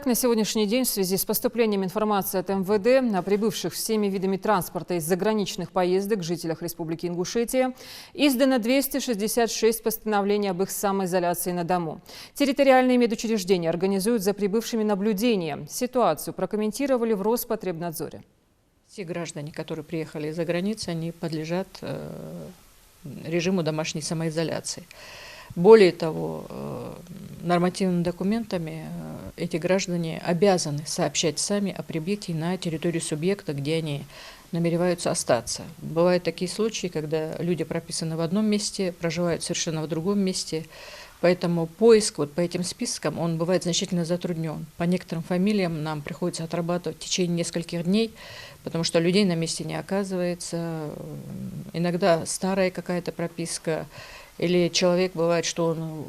На сегодняшний день в связи с поступлением информации от МВД о прибывших всеми видами транспорта из заграничных поездок жителях Республики Ингушетия издано 266 постановлений об их самоизоляции на дому. Территориальные медучреждения организуют за прибывшими наблюдение. Ситуацию прокомментировали в Роспотребнадзоре. Все граждане, которые приехали из-за границы, они подлежат режиму домашней самоизоляции. Более того, нормативными документами эти граждане обязаны сообщать сами о прибытии на территорию субъекта, где они намереваются остаться. Бывают такие случаи, когда люди прописаны в одном месте, проживают совершенно в другом месте, поэтому поиск вот по этим спискам, он бывает значительно затруднен. По некоторым фамилиям нам приходится отрабатывать в течение нескольких дней, потому что людей на месте не оказывается, иногда старая какая-то прописка, или человек, бывает, что он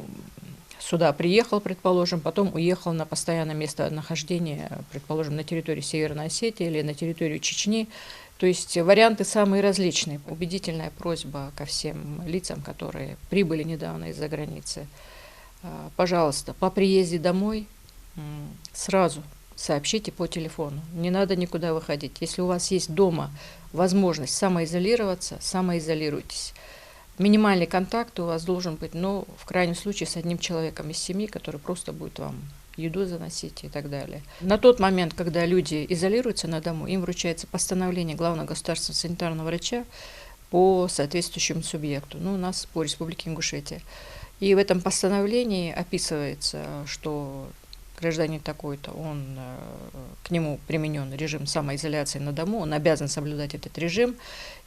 сюда приехал, предположим, потом уехал на постоянное место нахождения, предположим, на территории Северной Осетии или на территорию Чечни. То есть варианты самые различные. Убедительная просьба ко всем лицам, которые прибыли недавно из-за границы. Пожалуйста, по приезде домой сразу сообщите по телефону. Не надо никуда выходить. Если у вас есть дома возможность самоизолироваться, самоизолируйтесь. Минимальный контакт у вас должен быть, но в крайнем случае с одним человеком из семьи, который просто будет вам еду заносить и так далее. На тот момент, когда люди изолируются на дому, им вручается постановление главного государственного санитарного врача по соответствующему субъекту, у нас по Республике Ингушетия. И в этом постановлении описывается, что гражданин такой-то, к нему применен режим самоизоляции на дому, он обязан соблюдать этот режим,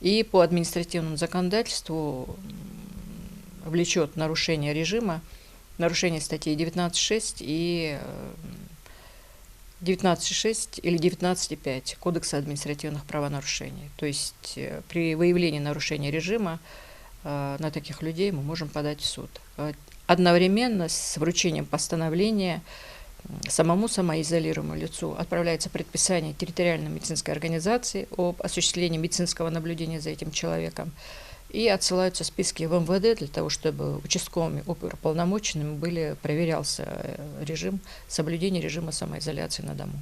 и по административному законодательству влечет нарушение режима, нарушение статей 19.6 и 19.6 или 19.5 Кодекса административных правонарушений. То есть при выявлении нарушения режима на таких людей мы можем подать в суд. Одновременно с вручением постановления самому самоизолируемому лицу отправляется предписание территориальной медицинской организации об осуществлении медицинского наблюдения за этим человеком и отсылаются списки в МВД для того, чтобы участковыми оперуполномоченными проверялся режим соблюдения режима самоизоляции на дому.